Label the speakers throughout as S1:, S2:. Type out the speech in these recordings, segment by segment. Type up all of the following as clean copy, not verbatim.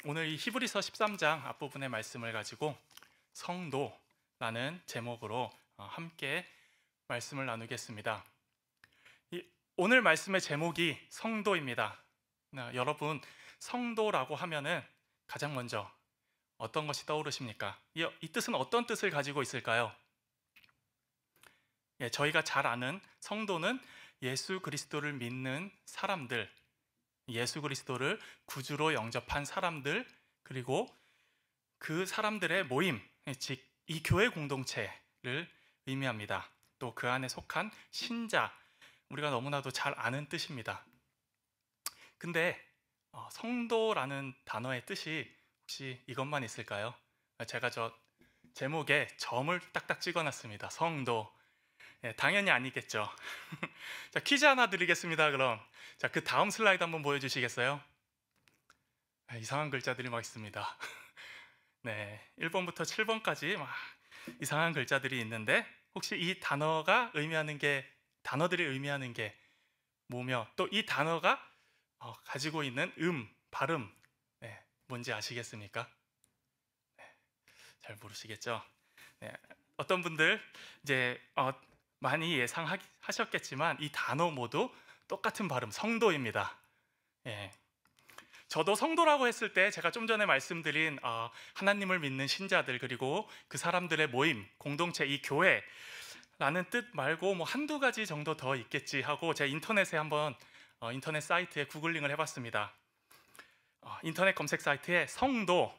S1: 오늘 이 히브리서 13장 앞부분의 말씀을 가지고 성도라는 제목으로 함께 말씀을 나누겠습니다. 오늘 말씀의 제목이 성도입니다. 여러분, 성도라고 하면은 가장 먼저 어떤 것이 떠오르십니까? 이 뜻은 어떤 뜻을 가지고 있을까요? 저희가 잘 아는 성도는 예수 그리스도를 믿는 사람들, 예수 그리스도를 구주로 영접한 사람들, 그리고 그 사람들의 모임, 즉 이 교회 공동체를 의미합니다. 또 그 안에 속한 신자, 우리가 너무나도 잘 아는 뜻입니다. 근데 성도라는 단어의 뜻이 혹시 이것만 있을까요? 제가 저 제목에 점을 딱딱 찍어놨습니다. 성도. 당연히 아니겠죠. 자, 퀴즈 하나 드리겠습니다. 그럼 자, 그 다음 슬라이드 한번 보여주시겠어요? 이상한 글자들이 막 있습니다. 네, 1번부터 7번까지 막 이상한 글자들이 있는데 혹시 이 단어들이 의미하는 게 뭐며 또 이 단어가 가지고 있는 발음 뭔지 아시겠습니까? 잘 모르시겠죠? 네, 어떤 분들 이제 많이 예상하셨겠지만 이 단어 모두 똑같은 발음, 성도입니다. 저도 성도라고 했을 때 제가 좀 전에 말씀드린 하나님을 믿는 신자들 그리고 그 사람들의 모임, 공동체, 이 교회라는 뜻 말고 뭐 한두 가지 정도 더 있겠지 하고 제가 인터넷에 한번 인터넷 사이트에 구글링을 해봤습니다. 인터넷 검색 사이트에 성도,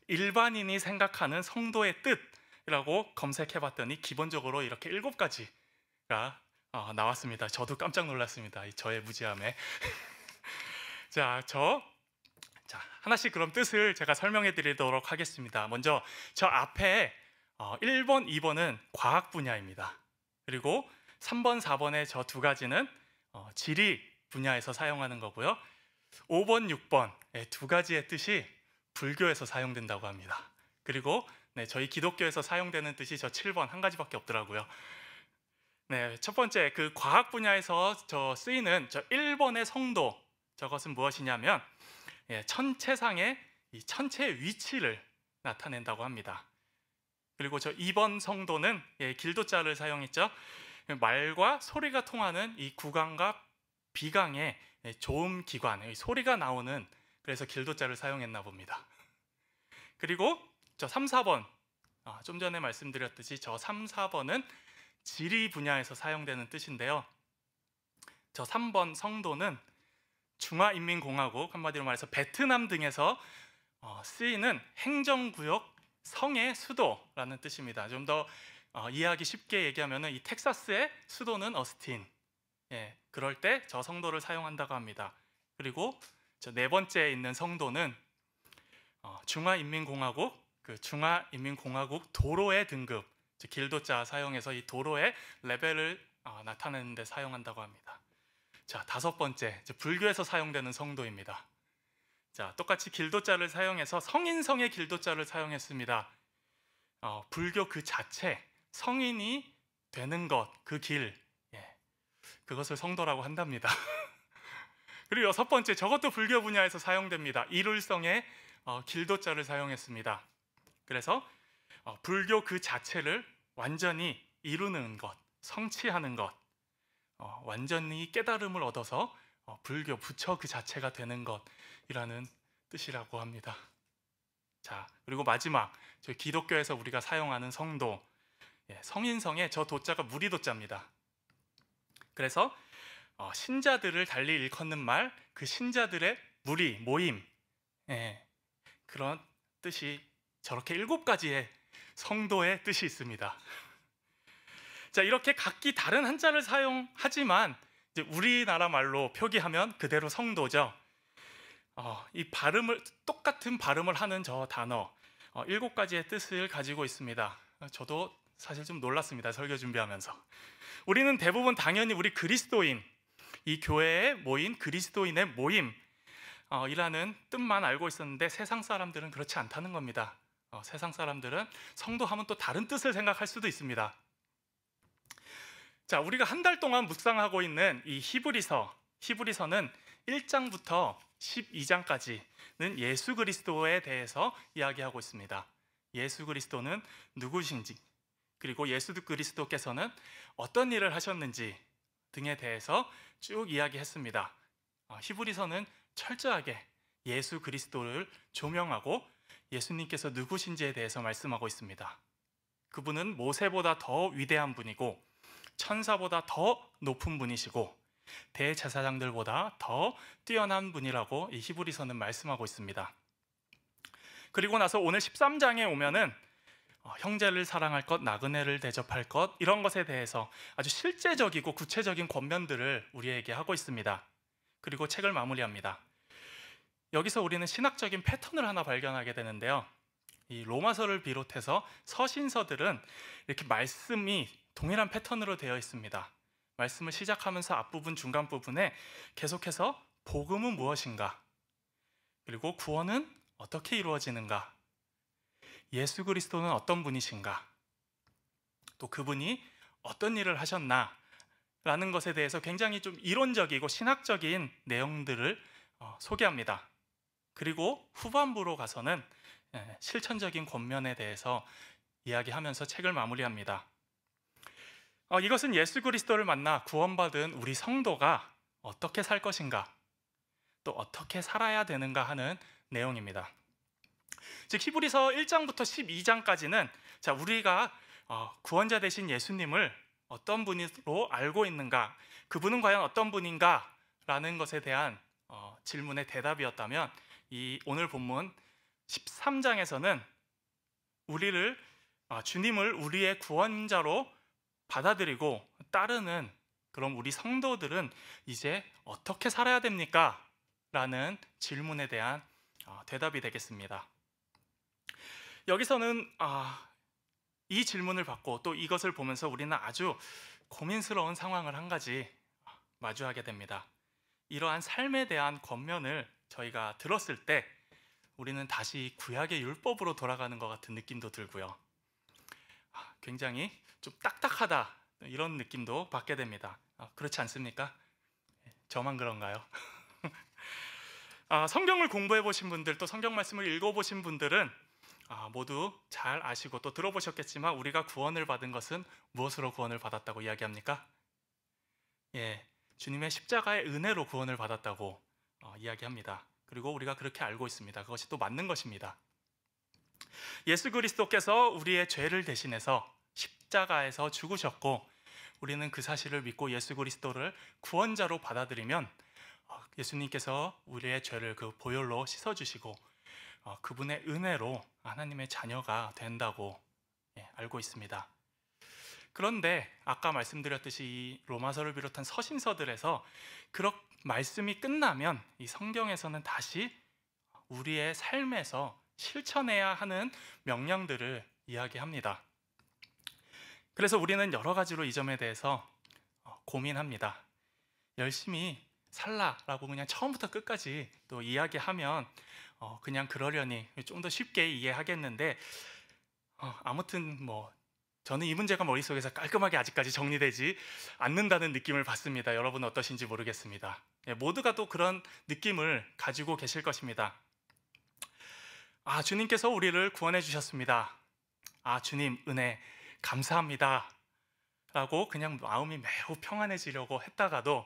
S1: 일반인이 생각하는 성도의 뜻이라고 검색해봤더니 기본적으로 이렇게 7가지가 나왔습니다. 저도 깜짝 놀랐습니다. 저의 무지함에. 자, 하나씩 그럼 뜻을 제가 설명해 드리도록 하겠습니다. 먼저 저 앞에 1번, 2번은 과학 분야입니다. 그리고 3번, 4번의 저 2가지는 지리 분야에서 사용하는 거고요. 5번, 6번 2가지의 뜻이 불교에서 사용된다고 합니다. 그리고 저희 기독교에서 사용되는 뜻이 저 7번 1가지밖에 없더라고요. 네, 첫 번째 그 과학 분야에서 쓰이는 저 1번의 성도, 저것은 무엇이냐면 천체상의 이 천체의 위치를 나타낸다고 합니다. 그리고 저 2번 성도는 길도자를 사용했죠. 말과 소리가 통하는 이 구강과 비강의 조음 기관, 소리가 나오는, 그래서 길도자를 사용했나 봅니다. 그리고 저 3, 4번 좀 전에 말씀드렸듯이 저 3, 4번은 지리 분야에서 사용되는 뜻인데요. 저 3번 성도는 중화인민공화국, 한마디로 말해서 베트남 등에서 쓰이는 행정구역 성의 수도라는 뜻입니다. 좀 더 이해하기 쉽게 얘기하면 이 텍사스의 수도는 어스틴, 그럴 때 저 성도를 사용한다고 합니다. 그리고 저 4번째에 있는 성도는 중화인민공화국, 그 중화인민공화국 도로의 등급, 즉 길도자 사용해서 이 도로의 레벨을 나타내는 데 사용한다고 합니다. 자, 5번째, 불교에서 사용되는 성도입니다. 자, 똑같이 길도자를 사용해서 성인성의 길도자를 사용했습니다. 불교 그 자체, 성인이 되는 것, 그 길, 그것을 성도라고 한답니다. 그리고 6번째, 저것도 불교 분야에서 사용됩니다. 일울성의 길도자를 사용했습니다. 그래서 불교 그 자체를 완전히 이루는 것, 성취하는 것, 완전히 깨달음을 얻어서 불교, 부처 그 자체가 되는 것이라는 뜻이라고 합니다. 자, 그리고 마지막, 저희 기독교에서 우리가 사용하는 성도, 성인성의 저 도자가 무리도자입니다. 그래서 신자들을 달리 일컫는 말, 그 신자들의 무리, 모임, 그런 뜻이 저렇게 7가지의 성도의 뜻이 있습니다. 자, 이렇게 각기 다른 한자를 사용하지만 이제 우리나라 말로 표기하면 그대로 성도죠. 이 똑같은 발음을 하는 저 단어 7가지의 뜻을 가지고 있습니다. 저도 사실 좀 놀랐습니다. 설교 준비하면서. 우리는 대부분 당연히 우리 그리스도인, 이 교회에 모인 그리스도인의 모임 이라는 뜻만 알고 있었는데 세상 사람들은 그렇지 않다는 겁니다. 세상 사람들은 성도하면 또 다른 뜻을 생각할 수도 있습니다. 자, 우리가 한 달 동안 묵상하고 있는 이 히브리서는 1장부터 12장까지는 예수 그리스도에 대해서 이야기하고 있습니다. 예수 그리스도는 누구신지, 그리고 예수 그리스도께서는 어떤 일을 하셨는지 등에 대해서 쭉 이야기했습니다. 히브리서는 철저하게 예수 그리스도를 조명하고 예수님께서 누구신지에 대해서 말씀하고 있습니다. 그분은 모세보다 더 위대한 분이고 천사보다 더 높은 분이시고 대제사장들보다 더 뛰어난 분이라고 이 히브리서는 말씀하고 있습니다. 그리고 나서 오늘 13장에 오면은 형제를 사랑할 것, 나그네를 대접할 것, 이런 것에 대해서 아주 실제적이고 구체적인 권면들을 우리에게 하고 있습니다. 그리고 책을 마무리합니다. 여기서 우리는 신학적인 패턴을 하나 발견하게 되는데요. 이 로마서를 비롯해서 서신서들은 이렇게 말씀이 동일한 패턴으로 되어 있습니다. 말씀을 시작하면서 앞부분, 중간 부분에 계속해서 복음은 무엇인가, 그리고 구원은 어떻게 이루어지는가, 예수 그리스도는 어떤 분이신가, 또 그분이 어떤 일을 하셨나 라는 것에 대해서 굉장히 좀 이론적이고 신학적인 내용들을 소개합니다. 그리고 후반부로 가서는 실천적인 권면에 대해서 이야기하면서 책을 마무리합니다. 이것은 예수 그리스도를 만나 구원받은 우리 성도가 어떻게 살 것인가, 또 어떻게 살아야 되는가 하는 내용입니다. 즉 히브리서 1장부터 12장까지는 우리가 구원자 되신 예수님을 어떤 분으로 알고 있는가, 그분은 과연 어떤 분인가 라는 것에 대한 질문의 대답이었다면, 이 오늘 본문 13장에서는 주님을 우리의 구원자로 받아들이고 따르는 그럼 우리 성도들은 이제 어떻게 살아야 됩니까? 라는 질문에 대한 대답이 되겠습니다. 여기서는 이 질문을 받고 또 이것을 보면서 우리는 아주 고민스러운 상황을 한 가지 마주하게 됩니다. 이러한 삶에 대한 권면을 저희가 들었을 때 우리는 다시 구약의 율법으로 돌아가는 것 같은 느낌도 들고요. 굉장히 좀 딱딱하다, 이런 느낌도 받게 됩니다. 그렇지 않습니까? 저만 그런가요? 성경을 공부해 보신 분들, 또 성경 말씀을 읽어 보신 분들은 모두 잘 아시고 또 들어보셨겠지만, 우리가 구원을 받은 것은 무엇으로 구원을 받았다고 이야기합니까? 주님의 십자가의 은혜로 구원을 받았다고 이야기합니다. 그리고 우리가 그렇게 알고 있습니다. 그것이 또 맞는 것입니다. 예수 그리스도께서 우리의 죄를 대신해서 십자가에서 죽으셨고, 우리는 그 사실을 믿고 예수 그리스도를 구원자로 받아들이면 예수님께서 우리의 죄를 그 보혈로 씻어주시고 그분의 은혜로 하나님의 자녀가 된다고 알고 있습니다. 그런데 아까 말씀드렸듯이 이 로마서를 비롯한 서신서들에서 그런 말씀이 끝나면 이 성경에서는 다시 우리의 삶에서 실천해야 하는 명령들을 이야기합니다. 그래서 우리는 여러 가지로 이 점에 대해서 고민합니다. 열심히 살라라고 그냥 처음부터 끝까지 또 이야기하면 그냥 그러려니 좀 더 쉽게 이해하겠는데, 아무튼 저는 이 문제가 머릿속에서 깔끔하게 아직까지 정리되지 않는다는 느낌을 받습니다. 여러분은 어떠신지 모르겠습니다. 모두가 또 그런 느낌을 가지고 계실 것입니다. 주님께서 우리를 구원해 주셨습니다. 주님 은혜 감사합니다 라고 그냥 마음이 매우 평안해지려고 했다가도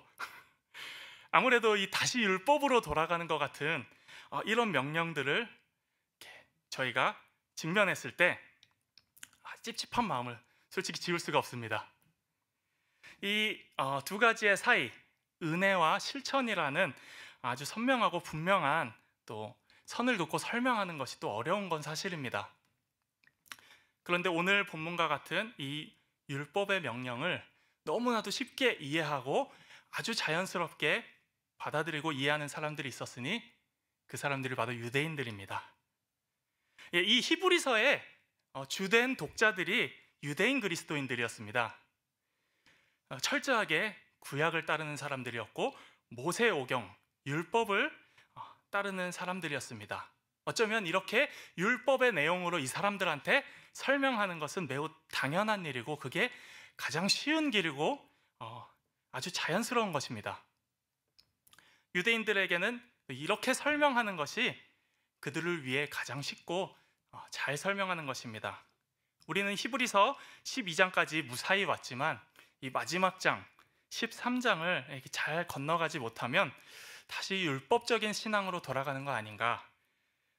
S1: 아무래도 이 다시 율법으로 돌아가는 것 같은 이런 명령들을 저희가 직면했을 때 찝찝한 마음을 솔직히 지울 수가 없습니다. 이 두 가지의 사이, 은혜와 실천이라는 아주 선명하고 분명한 또 선을 긋고 설명하는 것이 또 어려운 건 사실입니다. 그런데 오늘 본문과 같은 이 율법의 명령을 너무나도 쉽게 이해하고 아주 자연스럽게 받아들이고 이해하는 사람들이 있었으니 그 사람들이 바로 유대인들입니다. 이 히브리서의 주된 독자들이 유대인 그리스도인들이었습니다. 철저하게 구약을 따르는 사람들이었고 모세오경, 율법을 따르는 사람들이었습니다. 어쩌면 이렇게 율법의 내용으로 이 사람들한테 설명하는 것은 매우 당연한 일이고 그게 가장 쉬운 길이고 아주 자연스러운 것입니다. 유대인들에게는 이렇게 설명하는 것이 그들을 위해 가장 쉽고 잘 설명하는 것입니다. 우리는 히브리서 12장까지 무사히 왔지만 이 마지막 장 13장을 잘 건너가지 못하면 다시 율법적인 신앙으로 돌아가는 거 아닌가?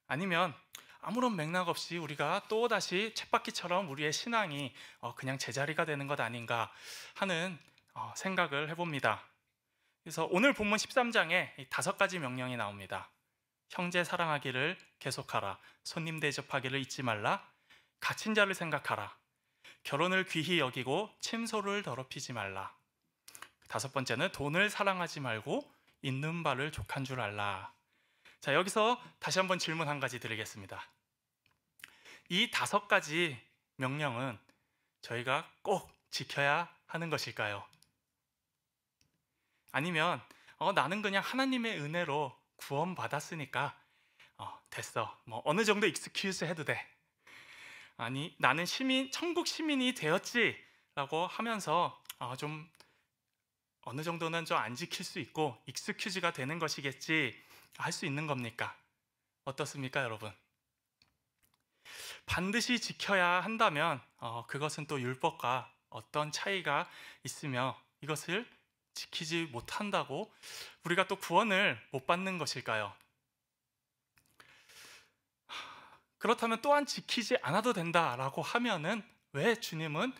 S1: 아니면 아무런 맥락 없이 우리가 또다시 쳇바퀴처럼 우리의 신앙이 그냥 제자리가 되는 것 아닌가 하는 생각을 해봅니다. 그래서 오늘 본문 13장에 5가지 명령이 나옵니다. 형제 사랑하기를 계속하라. 손님 대접하기를 잊지 말라. 갇힌 자를 생각하라. 결혼을 귀히 여기고 침소를 더럽히지 말라. 5번째는 돈을 사랑하지 말고 있는 바를 족한 줄 알라. 자, 여기서 다시 한번 질문 한 가지 드리겠습니다. 이 5가지 명령은 저희가 꼭 지켜야 하는 것일까요? 아니면 나는 그냥 하나님의 은혜로 구원받았으니까 됐어. 어느 정도 익스큐즈 해도 돼. 아니, 나는 천국 시민이 되었지 라고 하면서 좀 어느 정도는 좀 안 지킬 수 있고 익스큐즈가 되는 것이겠지 할 수 있는 겁니까? 어떻습니까, 여러분? 반드시 지켜야 한다면 그것은 또 율법과 어떤 차이가 있으며 이것을 지키지 못한다고 우리가 또 구원을 못 받는 것일까요? 그렇다면 또한 지키지 않아도 된다라고 하면은 왜 주님은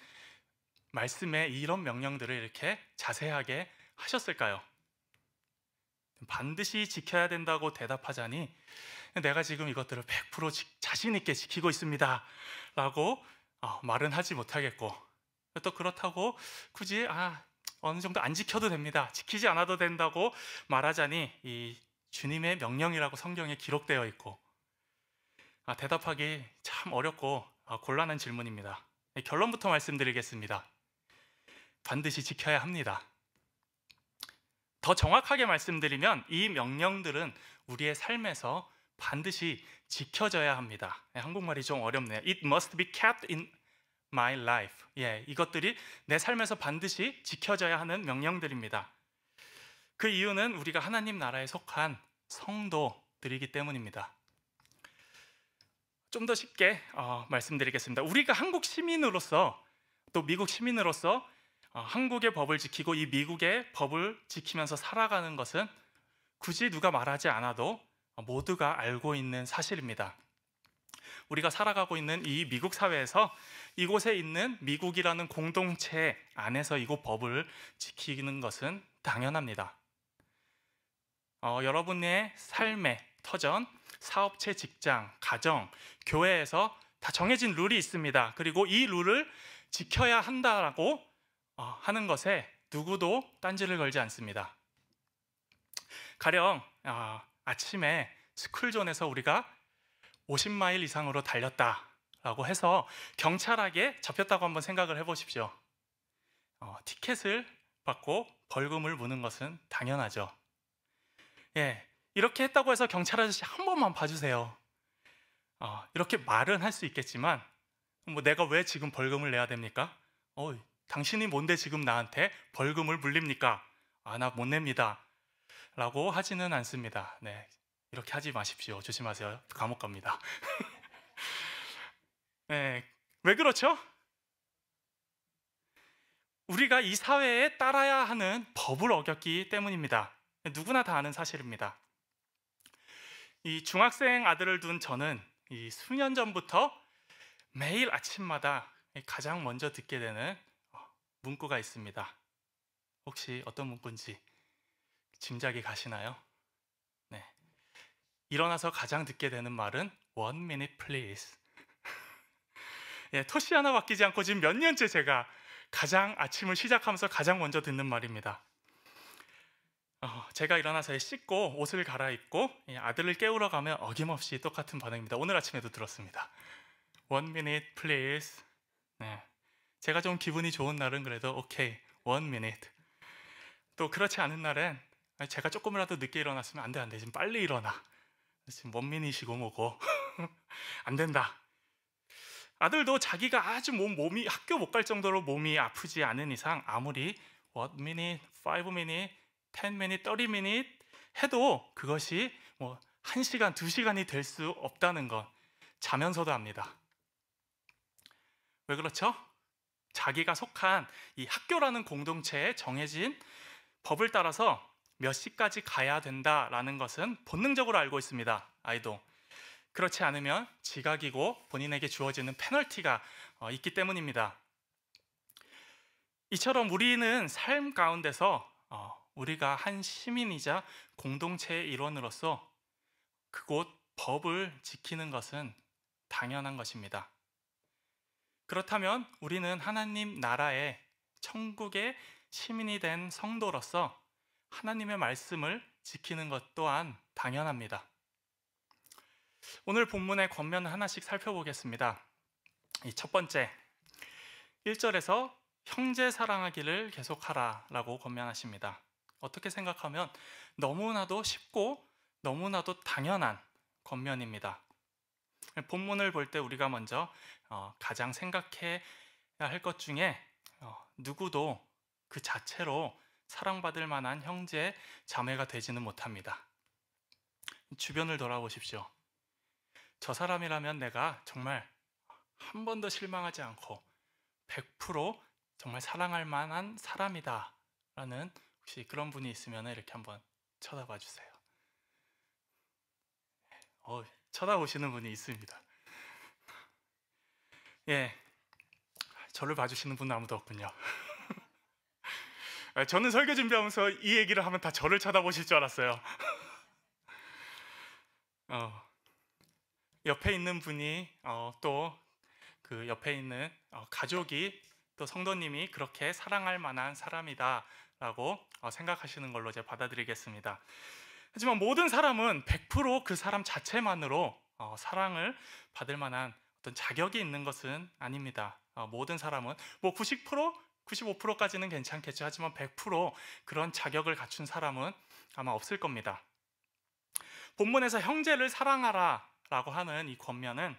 S1: 말씀에 이런 명령들을 이렇게 자세하게 하셨을까요? 반드시 지켜야 된다고 대답하자니 내가 지금 이것들을 100% 자신 있게 지키고 있습니다 라고 말은 하지 못하겠고, 또 그렇다고 굳이 어느 정도 안 지켜도 됩니다, 지키지 않아도 된다고 말하자니 이 주님의 명령이라고 성경에 기록되어 있고 대답하기 참 어렵고 곤란한 질문입니다. 결론부터 말씀드리겠습니다. 반드시 지켜야 합니다. 더 정확하게 말씀드리면 이 명령들은 우리의 삶에서 반드시 지켜져야 합니다. 한국말이 좀 어렵네요. It must be kept in my life. 이것들이 내 삶에서 반드시 지켜져야 하는 명령들입니다. 그 이유는 우리가 하나님 나라에 속한 성도들이기 때문입니다. 좀 더 쉽게 말씀드리겠습니다. 우리가 한국 시민으로서 또 미국 시민으로서 한국의 법을 지키고 이 미국의 법을 지키면서 살아가는 것은 굳이 누가 말하지 않아도 모두가 알고 있는 사실입니다. 우리가 살아가고 있는 이 미국 사회에서 이곳에 있는 미국이라는 공동체 안에서 이곳 법을 지키는 것은 당연합니다. 여러분의 삶의 터전, 사업체, 직장, 가정, 교회에서 다 정해진 룰이 있습니다. 그리고 이 룰을 지켜야 한다라고 하는 것에 누구도 딴지를 걸지 않습니다. 가령 아침에 스쿨존에서 우리가 50마일 이상으로 달렸다라고 해서 경찰에게 잡혔다고 한번 생각을 해보십시오. 티켓을 받고 벌금을 무는 것은 당연하죠. 이렇게 했다고 해서 경찰 아저씨 한 번만 봐주세요. 이렇게 말은 할 수 있겠지만 내가 왜 지금 벌금을 내야 됩니까? 당신이 뭔데 지금 나한테 벌금을 물립니까? 나 못 냅니다 라고 하지는 않습니다. 이렇게 하지 마십시오. 조심하세요. 감옥 갑니다. 왜 그렇죠? 우리가 이 사회에 따라야 하는 법을 어겼기 때문입니다. 누구나 다 아는 사실입니다. 이 중학생 아들을 둔 저는 이 수년 전부터 매일 아침마다 가장 먼저 듣게 되는 문구가 있습니다. 혹시 어떤 문구인지 짐작이 가시나요? 일어나서 가장 듣게 되는 말은 One minute please. 토시 하나 바뀌지 않고 지금 몇 년째 제가 가장 아침을 시작하면서 가장 먼저 듣는 말입니다. 제가 일어나서 씻고 옷을 갈아입고 아들을 깨우러 가면 어김없이 똑같은 반응입니다. 오늘 아침에도 들었습니다. One minute please. 제가 좀 기분이 좋은 날은 그래도 오케이, one minute. 또 그렇지 않은 날은 제가 조금이라도 늦게 일어났으면 안 돼, 지금 빨리 일어나. 지금 one minute이고 뭐고 안 된다. 아들도 자기가 아주 몸이 학교 못 갈 정도로 몸이 아프지 않은 이상 아무리 one minute, 5 minute, 10 minute, 30 minute 해도 그것이 뭐 1시간, 2시간이 될 수 없다는 것 자면서도 압니다. 왜 그렇죠? 자기가 속한 이 학교라는 공동체에 정해진 법을 따라서 몇 시까지 가야 된다라는 것은 본능적으로 알고 있습니다. 아이도. 그렇지 않으면 지각이고 본인에게 주어지는 페널티가 있기 때문입니다. 이처럼 우리는 삶 가운데서 우리가 한 시민이자 공동체의 일원으로서 그곳 법을 지키는 것은 당연한 것입니다. 그렇다면 우리는 하나님 나라의 천국의 시민이 된 성도로서 하나님의 말씀을 지키는 것 또한 당연합니다. 오늘 본문의 권면을 하나씩 살펴보겠습니다. 이 첫 번째, 1절에서 형제 사랑하기를 계속하라 라고 권면하십니다. 어떻게 생각하면 너무나도 쉽고 너무나도 당연한 권면입니다. 본문을 볼 때 우리가 먼저 가장 생각해야 할 것 중에 누구도 그 자체로 사랑받을 만한 형제 자매가 되지는 못합니다. 주변을 돌아보십시오. 저 사람이라면 내가 정말 한 번도 실망하지 않고 100% 정말 사랑할 만한 사람이다 라는 혹시 그런 분이 있으면 이렇게 한번 쳐다봐 주세요. 쳐다보시는 분이 있습니다. 예, 저를 봐주시는 분은 아무도 없군요. 저는 설교 준비하면서 이 얘기를 하면 다 저를 쳐다보실 줄 알았어요. 옆에 있는 분이 또 그 옆에 있는 가족이 또 성도님이 그렇게 사랑할 만한 사람이다라고 생각하시는 걸로 제가 받아들이겠습니다. 하지만 모든 사람은 100% 그 사람 자체만으로 사랑을 받을 만한 어떤 자격이 있는 것은 아닙니다. 모든 사람은 뭐 90%, 95%까지는 괜찮겠죠. 하지만 100% 그런 자격을 갖춘 사람은 아마 없을 겁니다. 본문에서 형제를 사랑하라 라고 하는 이 권면은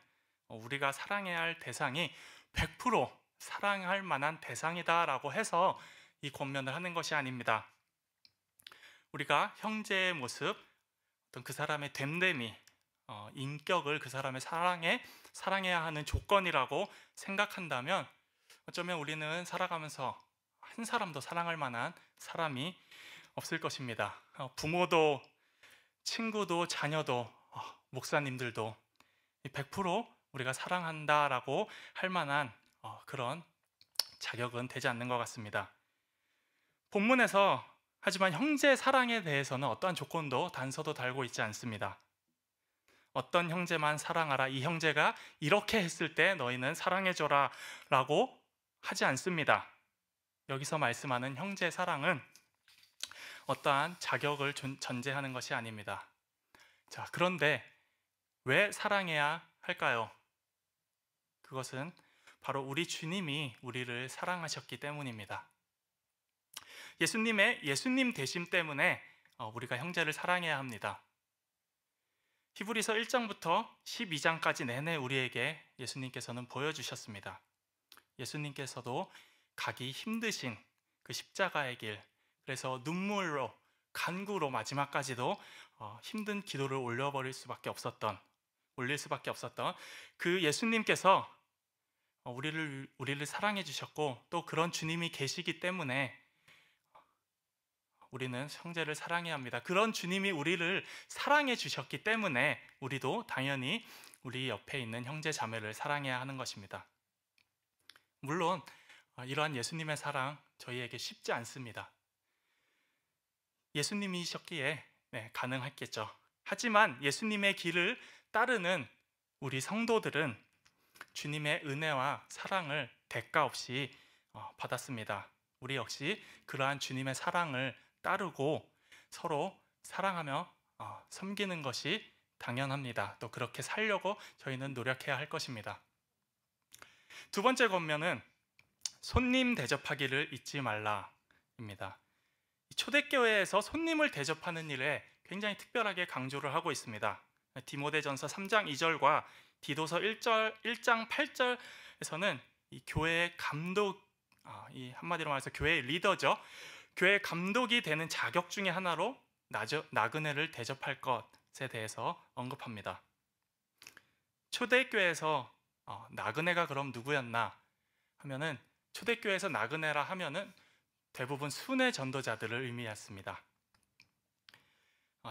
S1: 우리가 사랑해야 할 대상이 100% 사랑할 만한 대상이다 라고 해서 이 권면을 하는 것이 아닙니다. 우리가 형제의 모습, 어떤 그 사람의 됨됨이, 인격을 그 사람의 사랑해야 하는 조건이라고 생각한다면 어쩌면 우리는 살아가면서 한 사람도 사랑할 만한 사람이 없을 것입니다. 부모도, 친구도, 자녀도, 목사님들도 100% 우리가 사랑한다라고 할 만한 그런 자격은 되지 않는 것 같습니다. 본문에서 하지만 형제 사랑에 대해서는 어떠한 조건도 단서도 달고 있지 않습니다. 어떤 형제만 사랑하라, 이 형제가 이렇게 했을 때 너희는 사랑해줘라 라고 하지 않습니다. 여기서 말씀하는 형제 사랑은 어떠한 자격을 전제하는 것이 아닙니다. 자, 그런데 왜 사랑해야 할까요? 그것은 바로 우리 주님이 우리를 사랑하셨기 때문입니다. 예수님 되심 때문에 우리가 형제를 사랑해야 합니다. 히브리서 1장부터 12장까지 내내 우리에게 예수님께서는 보여주셨습니다. 예수님께서도 가기 힘드신 그 십자가의 길, 그래서 눈물로 간구로 마지막까지도 힘든 기도를 올릴 수밖에 없었던 그 예수님께서 우리를 사랑해 주셨고 또 그런 주님이 계시기 때문에 우리는 형제를 사랑해야 합니다. 그런 주님이 우리를 사랑해 주셨기 때문에 우리도 당연히 우리 옆에 있는 형제 자매를 사랑해야 하는 것입니다. 물론 이러한 예수님의 사랑 저희에게 쉽지 않습니다. 예수님이셨기에 가능했겠죠. 하지만 예수님의 길을 따르는 우리 성도들은 주님의 은혜와 사랑을 대가 없이 받았습니다. 우리 역시 그러한 주님의 사랑을 따르고 서로 사랑하며 섬기는 것이 당연합니다. 또 그렇게 살려고 저희는 노력해야 할 것입니다. 두 번째 권면은 손님 대접하기를 잊지 말라입니다. 초대교회에서 손님을 대접하는 일에 굉장히 특별하게 강조를 하고 있습니다. 디모데전서 3장 2절과 디도서 1장 8절에서는 이 교회의 감독, 이 한마디로 말해서 교회의 리더죠. 교회의 감독이 되는 자격 중에 하나로 나그네를 대접할 것에 대해서 언급합니다. 초대교회에서 나그네가 그럼 누구였나 하면은, 초대교회에서 나그네라 하면은 대부분 순회 전도자들을 의미했습니다.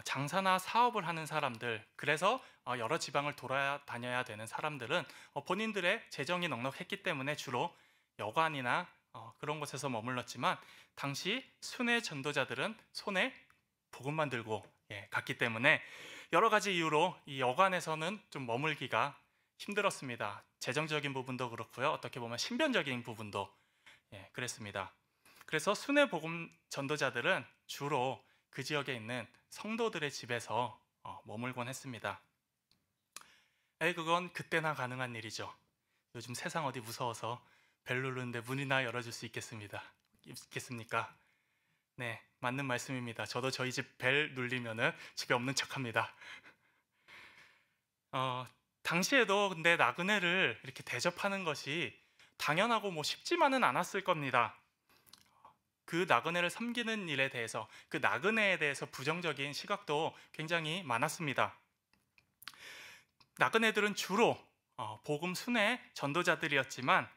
S1: 장사나 사업을 하는 사람들, 그래서 여러 지방을 돌아다녀야 되는 사람들은 본인들의 재정이 넉넉했기 때문에 주로 여관이나 그런 곳에서 머물렀지만, 당시 순회 전도자들은 손에 복음만 들고 갔기 때문에 여러 가지 이유로 이 여관에서는 좀 머물기가 힘들었습니다. 재정적인 부분도 그렇고요, 어떻게 보면 신변적인 부분도 그랬습니다. 그래서 순회 복음 전도자들은 주로 그 지역에 있는 성도들의 집에서 머물곤 했습니다. 그건 그때나 가능한 일이죠. 요즘 세상 어디 무서워서 벨 누르는데 문이나 열어줄 수 있겠습니까? 네, 맞는 말씀입니다. 저도 저희 집 벨 눌리면은 집에 없는 척합니다. 당시에도 근데 나그네를 이렇게 대접하는 것이 당연하고 쉽지만은 않았을 겁니다. 그 나그네를 섬기는 일에 대해서, 그 나그네에 대해서 부정적인 시각도 굉장히 많았습니다. 나그네들은 주로 복음 순회 전도자들이었지만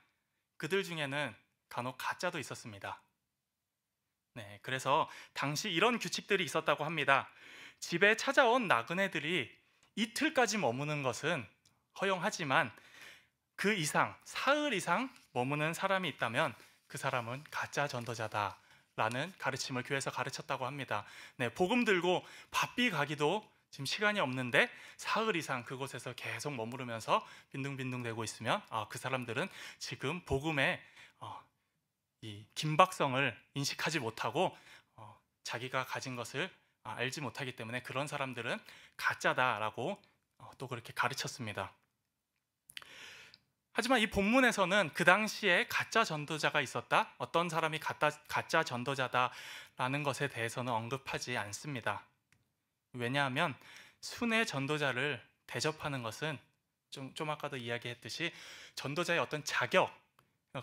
S1: 그들 중에는 간혹 가짜도 있었습니다. 네, 그래서 당시 이런 규칙들이 있었다고 합니다. 집에 찾아온 나그네들이 이틀까지 머무는 것은 허용하지만 그 이상, 사흘 이상 머무는 사람이 있다면 그 사람은 가짜 전도자다라는 가르침을 교회에서 가르쳤다고 합니다. 네, 복음 들고 바삐 가기도 지금 시간이 없는데 사흘 이상 그곳에서 계속 머무르면서 빈둥빈둥대고 있으면 그 사람들은 지금 복음의 이 긴박성을 인식하지 못하고 자기가 가진 것을 알지 못하기 때문에 그런 사람들은 가짜다라고 또 그렇게 가르쳤습니다. 하지만 이 본문에서는 그 당시에 가짜 전도자가 있었다, 어떤 사람이 가짜 전도자다라는 것에 대해서는 언급하지 않습니다. 왜냐하면 순회 전도자를 대접하는 것은 좀 아까도 이야기했듯이 전도자의 어떤 자격,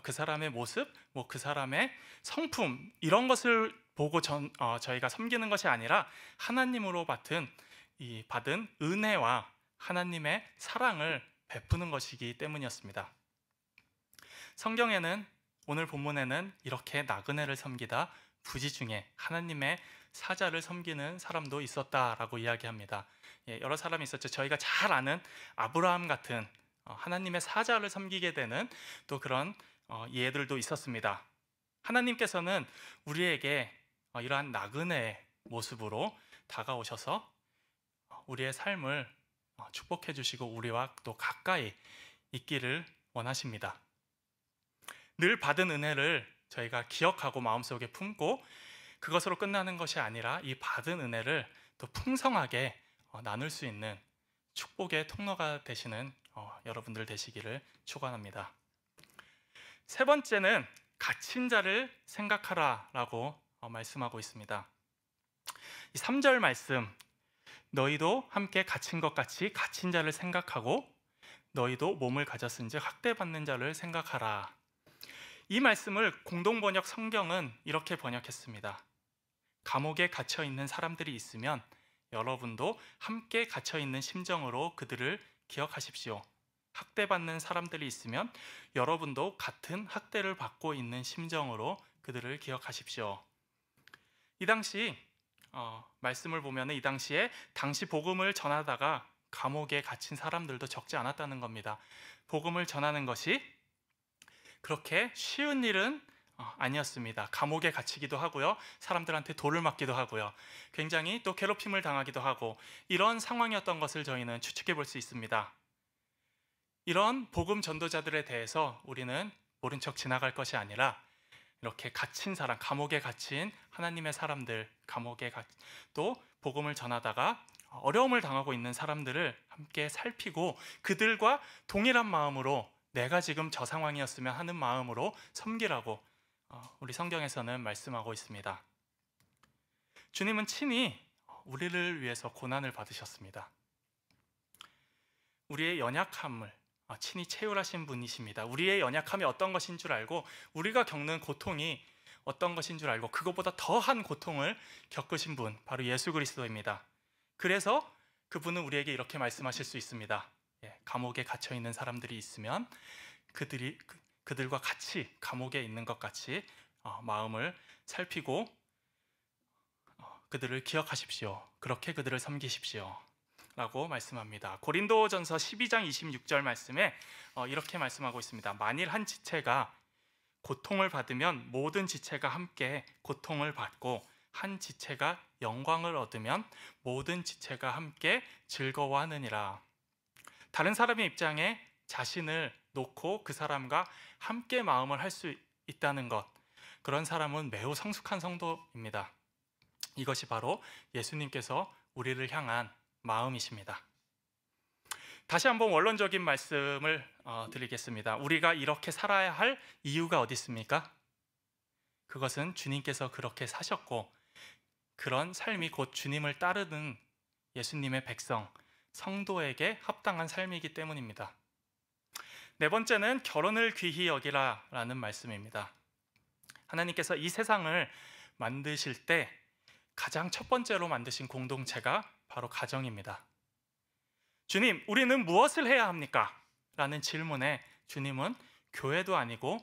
S1: 그 사람의 모습, 그 사람의 성품, 이런 것을 보고 저희가 섬기는 것이 아니라 하나님으로 받은 은혜와 하나님의 사랑을 베푸는 것이기 때문이었습니다. 성경에는, 오늘 본문에는 이렇게 나그네를 섬기다 부지 중에 하나님의 사자를 섬기는 사람도 있었다라고 이야기합니다. 여러 사람이 있었죠. 저희가 잘 아는 아브라함 같은 하나님의 사자를 섬기게 되는 또 그런 예들도 있었습니다. 하나님께서는 우리에게 이러한 나그네의 모습으로 다가오셔서 우리의 삶을 축복해 주시고 우리와 또 가까이 있기를 원하십니다. 늘 받은 은혜를 저희가 기억하고 마음속에 품고 그것으로 끝나는 것이 아니라 이 받은 은혜를 또 풍성하게 나눌 수 있는 축복의 통로가 되시는 여러분들 되시기를 축원합니다. 세 번째는 갇힌 자를 생각하라라고 말씀하고 있습니다. 이 3절 말씀, 너희도 함께 갇힌 것 같이 갇힌 자를 생각하고 너희도 몸을 가졌은즉 학대받는 자를 생각하라. 이 말씀을 공동번역 성경은 이렇게 번역했습니다. 감옥에 갇혀 있는 사람들이 있으면 여러분도 함께 갇혀 있는 심정으로 그들을 기억하십시오. 학대받는 사람들이 있으면 여러분도 같은 학대를 받고 있는 심정으로 그들을 기억하십시오. 이 당시 말씀을 보면 이 당시에 당시 복음을 전하다가 감옥에 갇힌 사람들도 적지 않았다는 겁니다. 복음을 전하는 것이 그렇게 쉬운 일은 아니었습니다. 감옥에 갇히기도 하고요, 사람들한테 돌을 맞기도 하고요, 굉장히 또 괴롭힘을 당하기도 하고, 이런 상황이었던 것을 저희는 추측해 볼 수 있습니다. 이런 복음 전도자들에 대해서 우리는 모른 척 지나갈 것이 아니라 이렇게 갇힌 사람, 감옥에 갇힌 하나님의 사람들, 또 복음을 전하다가 어려움을 당하고 있는 사람들을 함께 살피고 그들과 동일한 마음으로 내가 지금 저 상황이었으면 하는 마음으로 섬기라고 우리 성경에서는 말씀하고 있습니다. 주님은 친히 우리를 위해서 고난을 받으셨습니다. 우리의 연약함을 친히 채울하신 분이십니다. 우리의 연약함이 어떤 것인 줄 알고 우리가 겪는 고통이 어떤 것인 줄 알고 그것보다 더한 고통을 겪으신 분, 바로 예수 그리스도입니다. 그래서 그분은 우리에게 이렇게 말씀하실 수 있습니다. 감옥에 갇혀 있는 사람들이 있으면 그들과 같이 감옥에 있는 것 같이 마음을 살피고 그들을 기억하십시오. 그렇게 그들을 섬기십시오. 라고 말씀합니다. 고린도전서 12장 26절 말씀에 이렇게 말씀하고 있습니다. 만일 한 지체가 고통을 받으면 모든 지체가 함께 고통을 받고 한 지체가 영광을 얻으면 모든 지체가 함께 즐거워하느니라. 다른 사람의 입장에 자신을 놓고 그 사람과 함께 마음을 할 수 있다는 것, 그런 사람은 매우 성숙한 성도입니다. 이것이 바로 예수님께서 우리를 향한 마음이십니다. 다시 한번 원론적인 말씀을 드리겠습니다. 우리가 이렇게 살아야 할 이유가 어디 있습니까? 그것은 주님께서 그렇게 사셨고 그런 삶이 곧 주님을 따르는 예수님의 백성, 성도에게 합당한 삶이기 때문입니다. 네 번째는 결혼을 귀히 여기라 라는 말씀입니다. 하나님께서 이 세상을 만드실 때 가장 첫 번째로 만드신 공동체가 바로 가정입니다. 주님, 우리는 무엇을 해야 합니까? 라는 질문에 주님은 교회도 아니고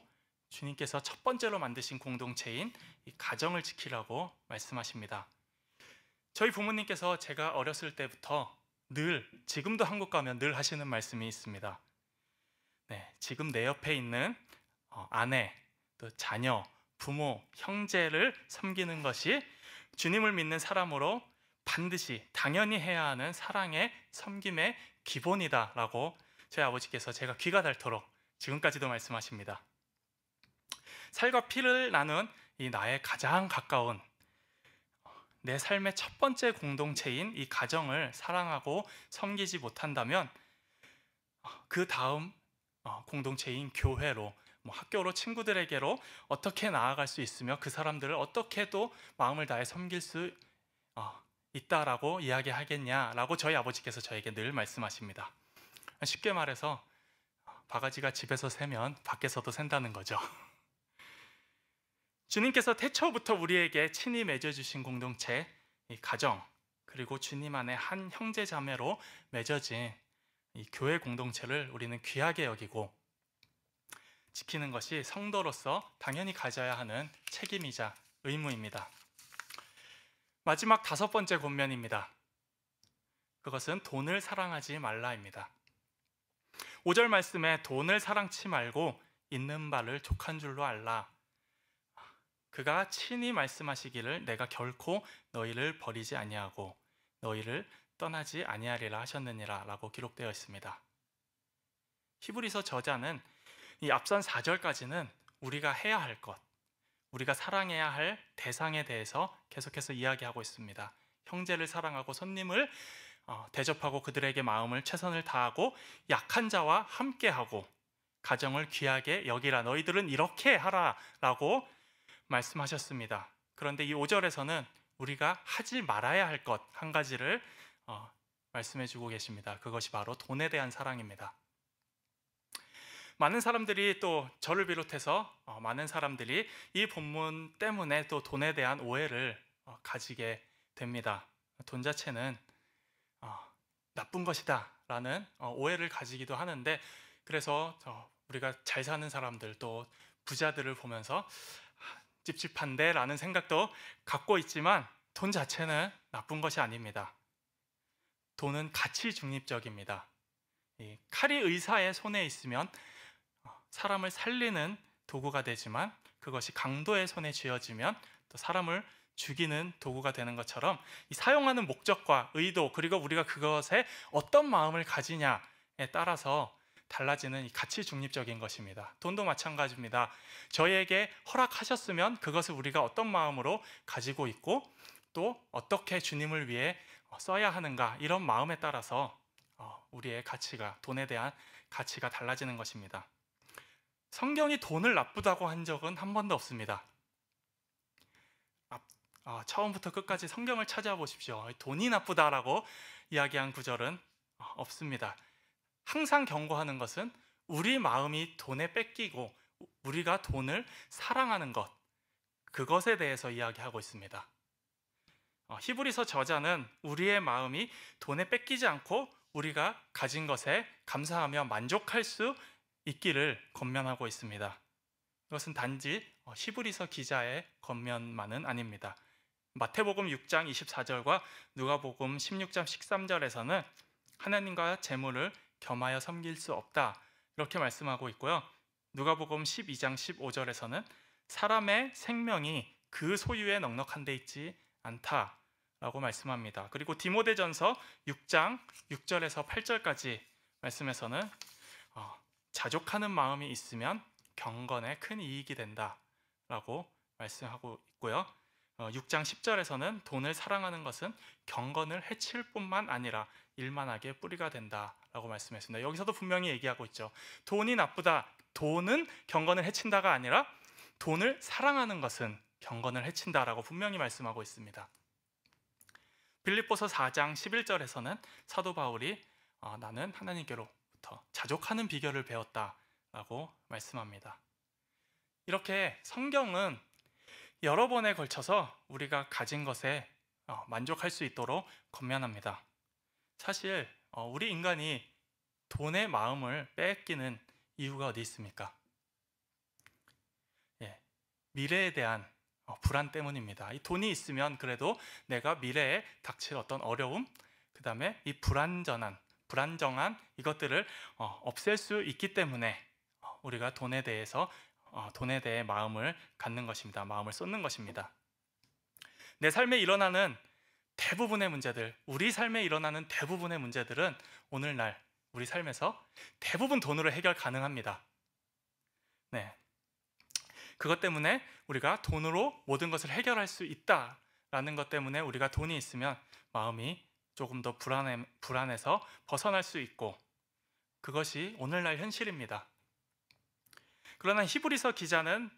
S1: 주님께서 첫 번째로 만드신 공동체인 이 가정을 지키라고 말씀하십니다. 저희 부모님께서 제가 어렸을 때부터 늘, 지금도 한국 가면 늘 하시는 말씀이 있습니다. 지금 내 옆에 있는 아내, 또 자녀, 부모, 형제를 섬기는 것이 주님을 믿는 사람으로 반드시 당연히 해야 하는 사랑의 섬김의 기본이다라고 저희 아버지께서 제가 귀가 닳도록 지금까지도 말씀하십니다. 살과 피를 나눈 이 나의 가장 가까운 내 삶의 첫 번째 공동체인 이 가정을 사랑하고 섬기지 못한다면 그 다음 공동체인 교회로, 학교로, 친구들에게로 어떻게 나아갈 수 있으며 그 사람들을 어떻게 또 마음을 다해 섬길 수 있다라고 이야기하겠냐라고 저희 아버지께서 저에게 늘 말씀하십니다. 쉽게 말해서 바가지가 집에서 새면 밖에서도 샌다는 거죠. 주님께서 태초부터 우리에게 친히 맺어주신 공동체, 이 가정, 그리고 주님 안에 한 형제 자매로 맺어진 이 교회 공동체를 우리는 귀하게 여기고 지키는 것이 성도로서 당연히 가져야 하는 책임이자 의무입니다. 마지막 다섯 번째 권면입니다. 그것은 돈을 사랑하지 말라입니다. 5절 말씀에 돈을 사랑치 말고 있는 바를 족한 줄로 알라. 그가 친히 말씀하시기를 내가 결코 너희를 버리지 아니하고 너희를 떠나지 아니하리라 하셨느니라 라고 기록되어 있습니다. 히브리서 저자는 이 앞선 4절까지는 우리가 해야 할 것, 우리가 사랑해야 할 대상에 대해서 계속해서 이야기하고 있습니다. 형제를 사랑하고 손님을 대접하고 그들에게 마음을 최선을 다하고 약한 자와 함께하고 가정을 귀하게 여기라, 너희들은 이렇게 하라 라고 말씀하셨습니다. 그런데 이 5절에서는 우리가 하지 말아야 할 것 한 가지를 말씀해 주고 계십니다. 그것이 바로 돈에 대한 사랑입니다. 많은 사람들이, 또 저를 비롯해서 많은 사람들이 이 본문 때문에 또 돈에 대한 오해를 가지게 됩니다. 돈 자체는 나쁜 것이다 라는 오해를 가지기도 하는데, 그래서 우리가 잘 사는 사람들, 또 부자들을 보면서 찝찝한데 라는 생각도 갖고 있지만 돈 자체는 나쁜 것이 아닙니다. 돈은 가치 중립적입니다. 이 칼이 의사의 손에 있으면 사람을 살리는 도구가 되지만 그것이 강도의 손에 쥐어지면 또 사람을 죽이는 도구가 되는 것처럼 이 사용하는 목적과 의도, 그리고 우리가 그것에 어떤 마음을 가지냐에 따라서 달라지는 이 가치 중립적인 것입니다. 돈도 마찬가지입니다. 저희에게 허락하셨으면 그것을 우리가 어떤 마음으로 가지고 있고 또 어떻게 주님을 위해 써야 하는가, 이런 마음에 따라서 우리의 가치가, 돈에 대한 가치가 달라지는 것입니다. 성경이 돈을 나쁘다고 한 적은 한 번도 없습니다. 처음부터 끝까지 성경을 찾아보십시오. 돈이 나쁘다라고 이야기한 구절은 없습니다. 항상 경고하는 것은 우리 마음이 돈에 뺏기고 우리가 돈을 사랑하는 것, 그것에 대해서 이야기하고 있습니다. 히브리서 저자는 우리의 마음이 돈에 뺏기지 않고 우리가 가진 것에 감사하며 만족할 수 있기를 권면하고 있습니다. 이것은 단지 히브리서 기자의 권면만은 아닙니다. 마태복음 6장 24절과 누가복음 16장 13절에서는 하나님과 재물을 겸하여 섬길 수 없다 이렇게 말씀하고 있고요. 누가복음 12장 15절에서는 사람의 생명이 그 소유에 넉넉한 데 있지 않다라고 말씀합니다. 그리고 디모데전서 6장 6절에서 8절까지 말씀에서는 자족하는 마음이 있으면 경건에 큰 이익이 된다라고 말씀하고 있고요. 6장 10절에서는 돈을 사랑하는 것은 경건을 해칠 뿐만 아니라 일만하게 뿌리가 된다라고 말씀했습니다. 여기서도 분명히 얘기하고 있죠. 돈이 나쁘다. 돈은 경건을 해친다가 아니라 돈을 사랑하는 것은 경건을 해친다라고 분명히 말씀하고 있습니다. 빌립보서 4장 11절에서는 사도 바울이 나는 하나님께로부터 자족하는 비결을 배웠다라고 말씀합니다. 이렇게 성경은 여러 번에 걸쳐서 우리가 가진 것에 만족할 수 있도록 권면합니다. 사실 우리 인간이 돈의 마음을 뺏기는 이유가 어디 있습니까? 미래에 대한 불안 때문입니다. 이 돈이 있으면 그래도 내가 미래에 닥칠 어떤 어려움, 그 다음에 이 불안정한 이것들을 없앨 수 있기 때문에 우리가 돈에 대해 마음을 갖는 것입니다. 마음을 쏟는 것입니다. 내 삶에 일어나는 대부분의 문제들, 우리 삶에 일어나는 대부분의 문제들은 오늘날 우리 삶에서 대부분 돈으로 해결 가능합니다. 네. 그것 때문에 우리가 돈으로 모든 것을 해결할 수 있다라는 것 때문에 우리가 돈이 있으면 마음이 조금 더 불안해서 벗어날 수 있고, 그것이 오늘날 현실입니다. 그러나 히브리서 기자는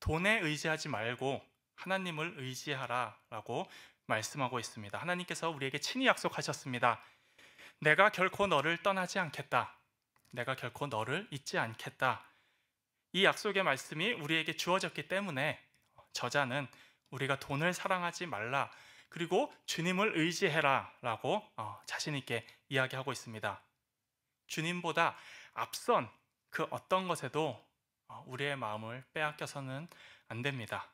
S1: 돈에 의지하지 말고 하나님을 의지하라라고 말씀하고 있습니다. 하나님께서 우리에게 친히 약속하셨습니다. 내가 결코 너를 떠나지 않겠다. 내가 결코 너를 잊지 않겠다. 이 약속의 말씀이 우리에게 주어졌기 때문에 저자는 우리가 돈을 사랑하지 말라, 그리고 주님을 의지해라 라고 자신 있게 이야기하고 있습니다. 주님보다 앞선 그 어떤 것에도 우리의 마음을 빼앗겨서는 안 됩니다.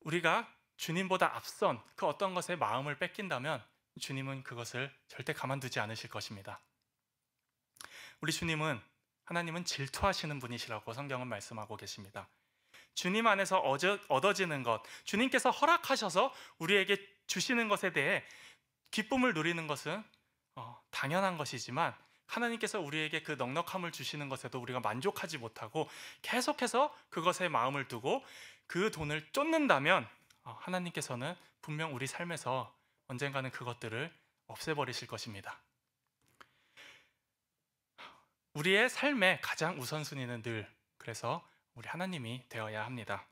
S1: 우리가 주님보다 앞선 그 어떤 것에 마음을 뺏긴다면 주님은 그것을 절대 가만두지 않으실 것입니다. 우리 하나님은 질투하시는 분이시라고 성경은 말씀하고 계십니다. 주님 안에서 얻어지는 것, 주님께서 허락하셔서 우리에게 주시는 것에 대해 기쁨을 누리는 것은 당연한 것이지만, 하나님께서 우리에게 그 넉넉함을 주시는 것에도 우리가 만족하지 못하고 계속해서 그것에 마음을 두고 그 돈을 쫓는다면 하나님께서는 분명 우리 삶에서 언젠가는 그것들을 없애버리실 것입니다. 우리의 삶의 가장 우선순위는 늘 그래서 우리 하나님이 되어야 합니다.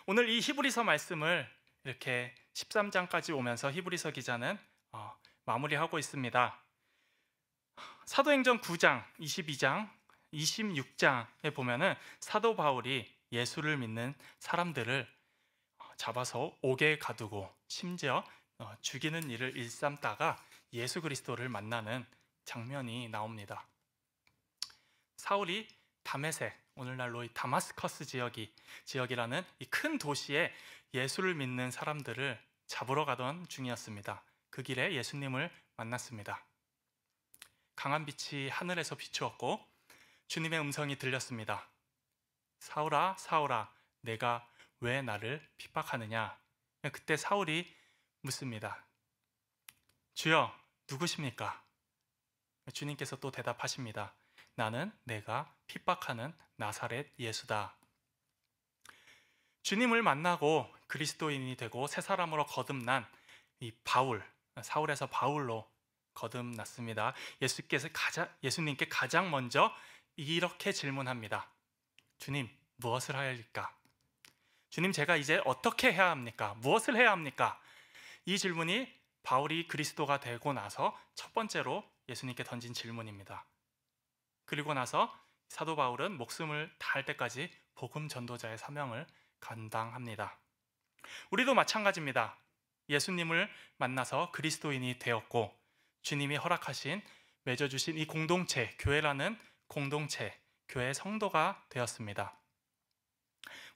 S1: 오늘 이 히브리서 말씀을 이렇게 13장까지 오면서 히브리서 기자는 마무리하고 있습니다. 사도행전 9장, 22장, 26장에 보면은 사도 바울이 예수를 믿는 사람들을 잡아서 옥에 가두고 심지어 죽이는 일을 일삼다가 예수 그리스도를 만나는 장면이 나옵니다. 사울이 다메섹, 오늘날로 이 다마스커스 지역이라는 이 큰 도시에 예수를 믿는 사람들을 잡으러 가던 중이었습니다. 그 길에 예수님을 만났습니다. 강한 빛이 하늘에서 비추었고 주님의 음성이 들렸습니다. 사울아, 사울아, 내가 왜 나를 핍박하느냐? 그때 사울이 묻습니다. 주여, 누구십니까? 주님께서 또 대답하십니다. 나는 내가 핍박하는 나사렛 예수다. 주님을 만나고 그리스도인이 되고 새 사람으로 거듭난 이 사울에서 바울로 거듭났습니다. 예수님께 가장 먼저 이렇게 질문합니다. 주님, 무엇을 해야 할까? 주님, 제가 이제 어떻게 해야 합니까? 무엇을 해야 합니까? 이 질문이 바울이 그리스도가 되고 나서 첫 번째로 예수님께 던진 질문입니다. 그리고 나서 사도 바울은 목숨을 다할 때까지 복음 전도자의 사명을 감당합니다. 우리도 마찬가지입니다. 예수님을 만나서 그리스도인이 되었고 주님이 허락하신 맺어주신 이 공동체, 교회라는 공동체, 교회 성도가 되었습니다.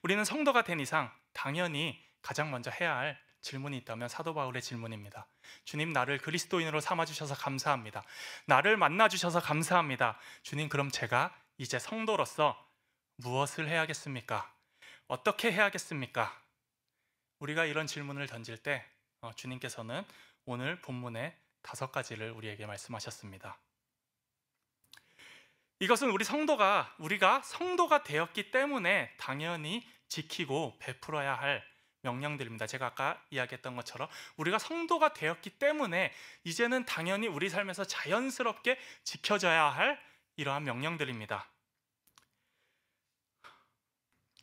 S1: 우리는 성도가 된 이상 당연히 가장 먼저 해야 할 질문이 있다면 사도 바울의 질문입니다. 주님, 나를 그리스도인으로 삼아주셔서 감사합니다. 나를 만나주셔서 감사합니다. 주님, 그럼 제가 이제 성도로서 무엇을 해야겠습니까? 어떻게 해야겠습니까? 우리가 이런 질문을 던질 때 주님께서는 오늘 본문의 5가지를 우리에게 말씀하셨습니다. 이것은 우리가 성도가 되었기 때문에 당연히 지키고 베풀어야 할 명령들입니다. 제가 아까 이야기했던 것처럼 우리가 성도가 되었기 때문에 이제는 당연히 우리 삶에서 자연스럽게 지켜져야 할 이러한 명령들입니다.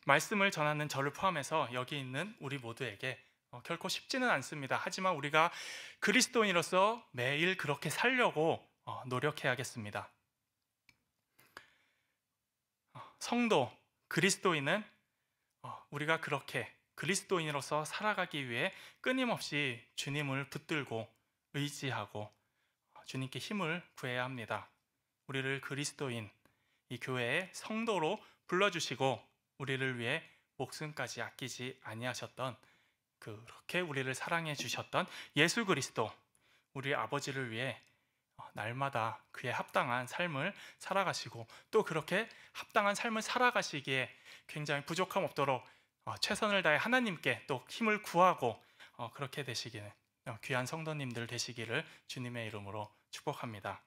S1: 말씀을 전하는 저를 포함해서 여기 있는 우리 모두에게 결코 쉽지는 않습니다. 하지만 우리가 그리스도인으로서 매일 그렇게 살려고 노력해야겠습니다. 성도, 그리스도인은 우리가 그렇게 그리스도인으로서 살아가기 위해 끊임없이 주님을 붙들고 의지하고 주님께 힘을 구해야 합니다. 우리를 그리스도인, 이 교회의 성도로 불러주시고 우리를 위해 목숨까지 아끼지 아니하셨던, 그렇게 우리를 사랑해 주셨던 예수 그리스도, 우리 아버지를 위해 날마다 그에 합당한 삶을 살아가시고 또 그렇게 합당한 삶을 살아가시기에 굉장히 부족함 없도록 최선을 다해 하나님께 또 힘을 구하고 그렇게 되시기를 귀한 성도님들 되시기를 주님의 이름으로 축복합니다.